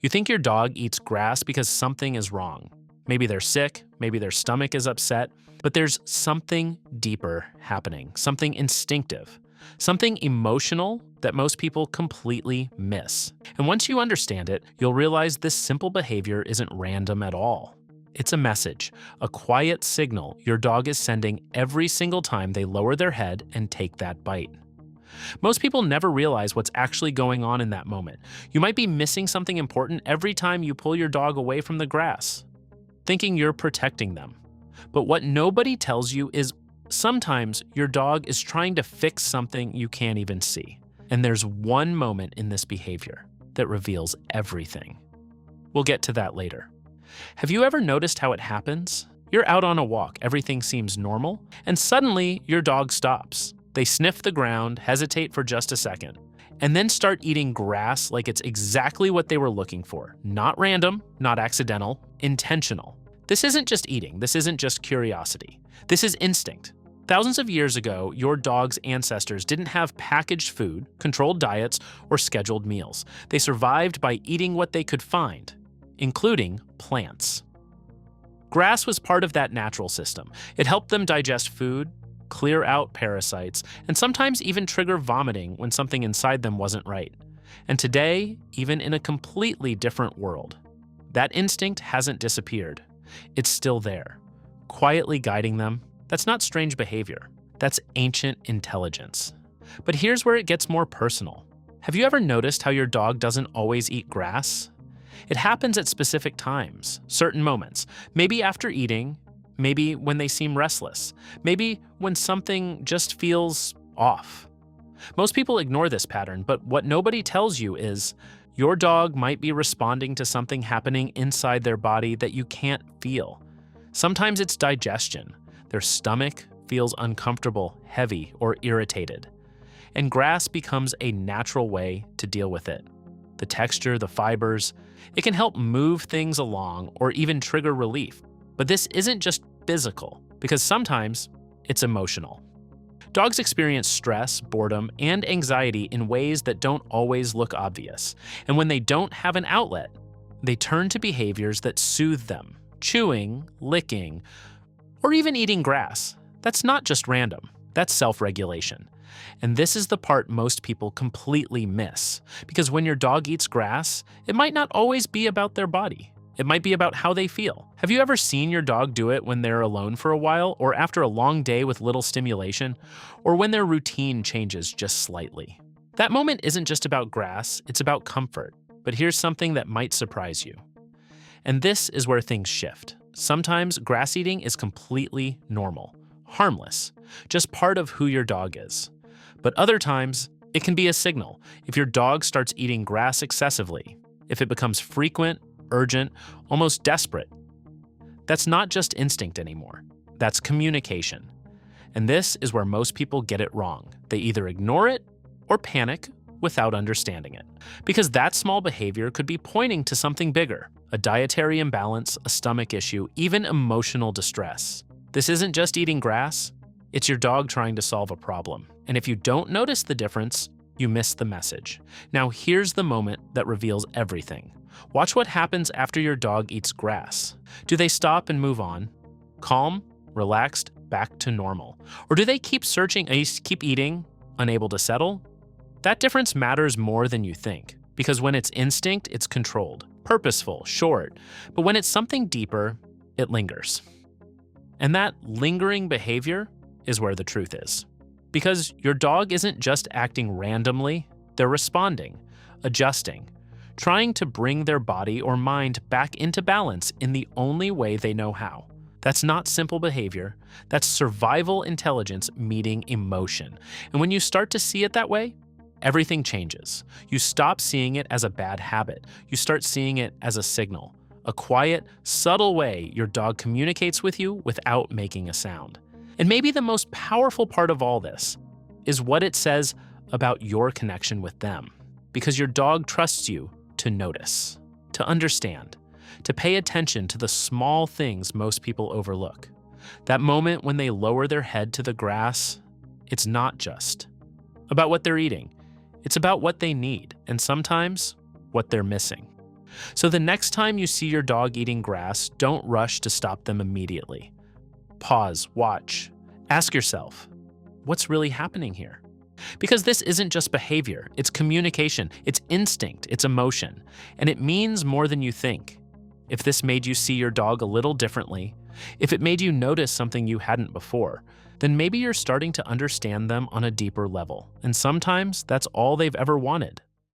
You think your dog eats grass because something is wrong. Maybe they're sick, maybe their stomach is upset, but there's something deeper happening, something instinctive, something emotional that most people completely miss. And once you understand it, you'll realize this simple behavior isn't random at all. It's a message, a quiet signal your dog is sending every single time they lower their head and take that bite. Most people never realize what's actually going on in that moment. You might be missing something important every time you pull your dog away from the grass, thinking you're protecting them. But what nobody tells you is sometimes your dog is trying to fix something you can't even see. And there's one moment in this behavior that reveals everything. We'll get to that later. Have you ever noticed how it happens? You're out on a walk, everything seems normal, and suddenly your dog stops. They sniff the ground, hesitate for just a second, and then start eating grass like it's exactly what they were looking for. Not random, not accidental, intentional. This isn't just eating, this isn't just curiosity. This is instinct. Thousands of years ago, your dog's ancestors didn't have packaged food, controlled diets, or scheduled meals. They survived by eating what they could find, including plants. Grass was part of that natural system. It helped them digest food, clear out parasites, and sometimes even trigger vomiting when something inside them wasn't right. And today, even in a completely different world, that instinct hasn't disappeared. It's still there, quietly guiding them. That's not strange behavior. That's ancient intelligence. But here's where it gets more personal. Have you ever noticed how your dog doesn't always eat grass? It happens at specific times, certain moments, maybe after eating, maybe when they seem restless, maybe when something just feels off. Most people ignore this pattern, but what nobody tells you is your dog might be responding to something happening inside their body that you can't feel. Sometimes it's digestion. Their stomach feels uncomfortable, heavy, or irritated. And grass becomes a natural way to deal with it. The texture, the fibers, it can help move things along or even trigger relief. But this isn't just physical, because sometimes it's emotional. Dogs experience stress, boredom, and anxiety in ways that don't always look obvious. And when they don't have an outlet, they turn to behaviors that soothe them, chewing, licking, or even eating grass. That's not just random, that's self-regulation. And this is the part most people completely miss, because when your dog eats grass, it might not always be about their body. It might be about how they feel. Have you ever seen your dog do it when they're alone for a while, or after a long day with little stimulation, or when their routine changes just slightly? That moment isn't just about grass, it's about comfort. But here's something that might surprise you. And this is where things shift. Sometimes grass eating is completely normal, harmless, just part of who your dog is. But other times, it can be a signal. If your dog starts eating grass excessively, if it becomes frequent, urgent, almost desperate, that's not just instinct anymore. That's communication. And this is where most people get it wrong. They either ignore it or panic without understanding it. Because that small behavior could be pointing to something bigger, a dietary imbalance, a stomach issue, even emotional distress. This isn't just eating grass, it's your dog trying to solve a problem. And if you don't notice the difference, you miss the message. Now here's the moment that reveals everything. Watch what happens after your dog eats grass. Do they stop and move on? Calm, relaxed, back to normal? Or do they keep searching, keep eating, unable to settle? That difference matters more than you think, because when it's instinct, it's controlled, purposeful, short. But when it's something deeper, it lingers. And that lingering behavior is where the truth is. Because your dog isn't just acting randomly, they're responding, adjusting, trying to bring their body or mind back into balance in the only way they know how. That's not simple behavior, that's survival intelligence meeting emotion. And when you start to see it that way, everything changes. You stop seeing it as a bad habit. You start seeing it as a signal, a quiet, subtle way your dog communicates with you without making a sound. And maybe the most powerful part of all this is what it says about your connection with them. Because your dog trusts you to notice, to understand, to pay attention to the small things most people overlook. That moment when they lower their head to the grass, it's not just about what they're eating. It's about what they need, and sometimes what they're missing. So the next time you see your dog eating grass, don't rush to stop them immediately. Pause, watch, ask yourself, what's really happening here? Because this isn't just behavior, it's communication, it's instinct, it's emotion, and it means more than you think. If this made you see your dog a little differently, if it made you notice something you hadn't before, then maybe you're starting to understand them on a deeper level, and sometimes that's all they've ever wanted.